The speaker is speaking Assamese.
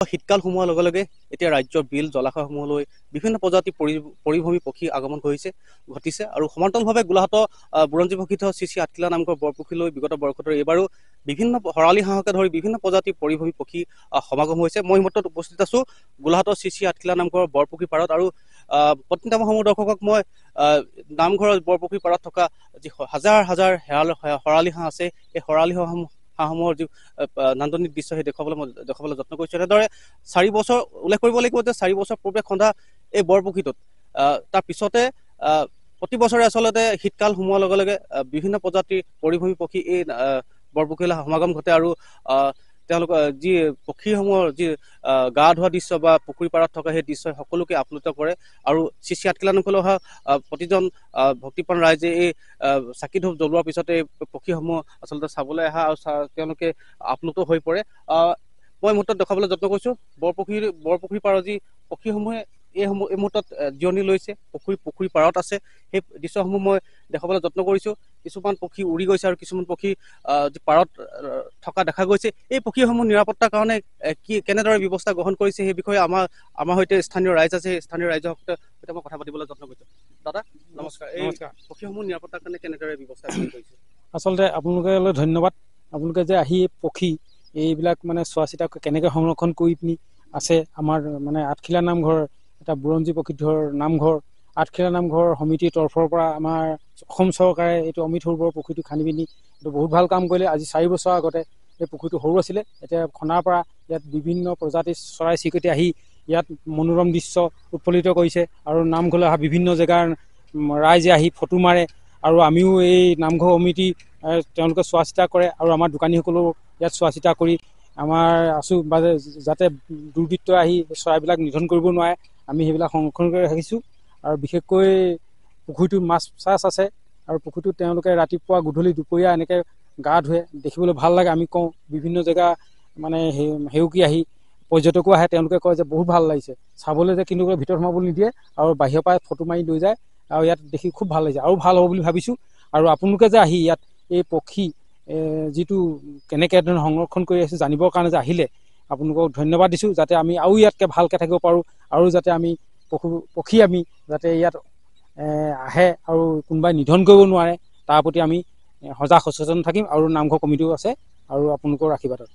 শীতকাল সোমোৱাৰ লগে লগে এতিয়া ৰাজ্যৰ বিল জলাশয়সমূহলৈ বিভিন্ন প্ৰজাতিৰ পৰিভ্ৰমী পক্ষী আগমন ঘটিছে আৰু সমান্তৰালভাৱে গোলাঘাটৰ বুৰঞ্জী প্ৰসিদ্ধ শ্ৰী আঠখিলা নামঘৰ বৰপুখুৰীলৈ বিগত বৰ্ষতে এইবাৰো বিভিন্ন শৰালী হাঁহকে ধৰি বিভিন্ন প্ৰজাতিৰ পৰিভ্ৰমী পক্ষী সমাগম হৈছে। মই মুহূৰ্তত উপস্থিত আছো গোলাঘাটৰ শ্ৰী আঠখিলা নামঘৰৰ বৰপুখুৰী পাৰত আৰু প্ৰত্যেকজন দৰ্শকক মই নামঘৰৰ বৰপুখুৰী পাৰত থকা যি হাজাৰ হাজাৰ শৰালী হাঁহ আছে এই শৰালী হাঁহসমূহৰ যি নান্দনিক দৃশ্য সেই দেখুৱাবলৈ যত্ন কৰিছোঁ। এনেদৰে 4 বছৰ উল্লেখ কৰিব লাগিব যে 4 বছৰ পূৰ্বে খন্দা এই বৰপুখুৰীটোত তাৰ পিছতে প্ৰতি বছৰে আচলতে শীতকাল সোমোৱাৰ লগে লগে বিভিন্ন প্ৰজাতিৰ পৰিভ্ৰমী পক্ষী এই বৰপুখুৰীলৈ সমাগম ঘটে আৰু তেওঁলোকৰ যি পক্ষীসমূহৰ যি গা ধোৱা দৃশ্য বা পুখুৰী পাৰত থকা সেই দৃশ্যই সকলোকে আপ্লুত কৰে আৰু শ্ৰী আঠখিলা নামঘৰলৈ অহা প্ৰতিজন ভক্তিপ্ৰাণ ৰাইজে এই চাকি ধূপ জ্বলোৱাৰ পিছতে এই পক্ষীসমূহ আচলতে চাবলৈ আহা আৰু তেওঁলোকে আপ্লুত হৈ পৰে। মই মুহূৰ্তত দেখাবলৈ যত্ন কৰিছোঁ বৰপুখুৰী পাৰৰ যি পক্ষীসমূহে এই মুহূৰ্তত জিৰণি লৈছে পুখুৰী পাৰত আছে সেই দৃশ্যসমূহ মই দেখাবলৈ যত্ন কৰিছোঁ। কিছুমান পক্ষী উৰি গৈছে আৰু কিছুমান পক্ষী যি পাৰত থকা দেখা গৈছে। এই পক্ষীসমূহ নিৰাপত্তাৰ কাৰণে কেনেদৰে ব্যৱস্থা গ্ৰহণ কৰিছে সেই বিষয়ে আমাৰ সৈতে স্থানীয় ৰাইজ আছে। স্থানীয় ৰাইজৰ সৈতে মই কথা পাতিবলৈ যত্ন কৰিছোঁ। দাদা নমস্কাৰ। এই পক্ষীসমূহ নিৰাপত্তাৰ কাৰণে কেনেদৰে ব্যৱস্থা গ্ৰহণ কৰিছে? আচলতে আপোনালোকলৈ ধন্যবাদ। আপোনালোকে যে আহি পক্ষী এইবিলাক মানে চোৱা চিতা কেনেকৈ সংৰক্ষণ কৰি পিনি আছে আমাৰ মানে আঠখিলা নামঘৰ এটা বুৰঞ্জী প্ৰসিদ্ধৰ নামঘৰ। আঠখিলা নামঘৰ সমিতিৰ তৰফৰ পৰা আমাৰ অসম চৰকাৰে এইটো অমৃত সৰোবৰ পুখুৰীটো খান্দি পিনি এইটো বহুত ভাল কাম কৰিলে। আজি 4 বছৰ আগতে এই পুখুৰীটো সৰু আছিলে, এতিয়া খন্দাৰ পৰা ইয়াত বিভিন্ন প্ৰজাতিৰ চৰাই চিৰিকটি আহি ইয়াত মনোৰম দৃশ্য উৎফুল্লিত কৰিছে আৰু নামঘৰলৈ অহা বিভিন্ন জেগাৰ ৰাইজে আহি ফটো মাৰে আৰু আমিও এই নামঘৰ সমিতি তেওঁলোকে চোৱা চিতা কৰে আৰু আমাৰ দোকানীসকলেও ইয়াত চোৱা চিতা কৰি আমাৰ আছোঁ বা যাতে দুৰ্বৃত্ত আহি চৰাইবিলাক নিধন কৰিব নোৱাৰে আমি সেইবিলাক সংৰক্ষণ কৰি ৰাখিছোঁ। আৰু বিশেষকৈ পুখুৰীটোত মাছ চাছ আছে আৰু পুখুৰীটোত তেওঁলোকে ৰাতিপুৱা গধূলি দুপৰীয়া এনেকৈ গা ধুৱে, দেখিবলৈ ভাল লাগে। আমি কওঁ বিভিন্ন জেগা মানে সেউকি আহি পৰ্যটকো আহে, তেওঁলোকে কয় যে বহুত ভাল লাগিছে চাবলৈ, যে কিন্তু ভিতৰত সোমাবলৈ নিদিয়ে আৰু বাহিৰৰ পৰা ফটো মাৰি লৈ যায় আৰু ইয়াত দেখি খুব ভাল লাগিছে আৰু ভাল হ'ব বুলি ভাবিছোঁ। আৰু আপোনালোকে যে আহি ইয়াত এই পক্ষী যিটো কেনেকৈ ধৰণে সংৰক্ষণ কৰি আছে জানিবৰ কাৰণে যে আহিলে আপোনালোকক ধন্যবাদ দিছোঁ, যাতে আমি আৰু ইয়াতকৈ ভালকৈ থাকিব পাৰোঁ আৰু যাতে আমি পক্ষী আমি যাতে ইয়াত আহে আৰু কোনোবাই নিধন কৰিব নোৱাৰে তাৰ প্ৰতি আমি সজাগ সচেতন থাকিম আৰু নামঘৰ কমিটিও আছে আৰু আপোনালোকৰ আশীৰ্বাদত।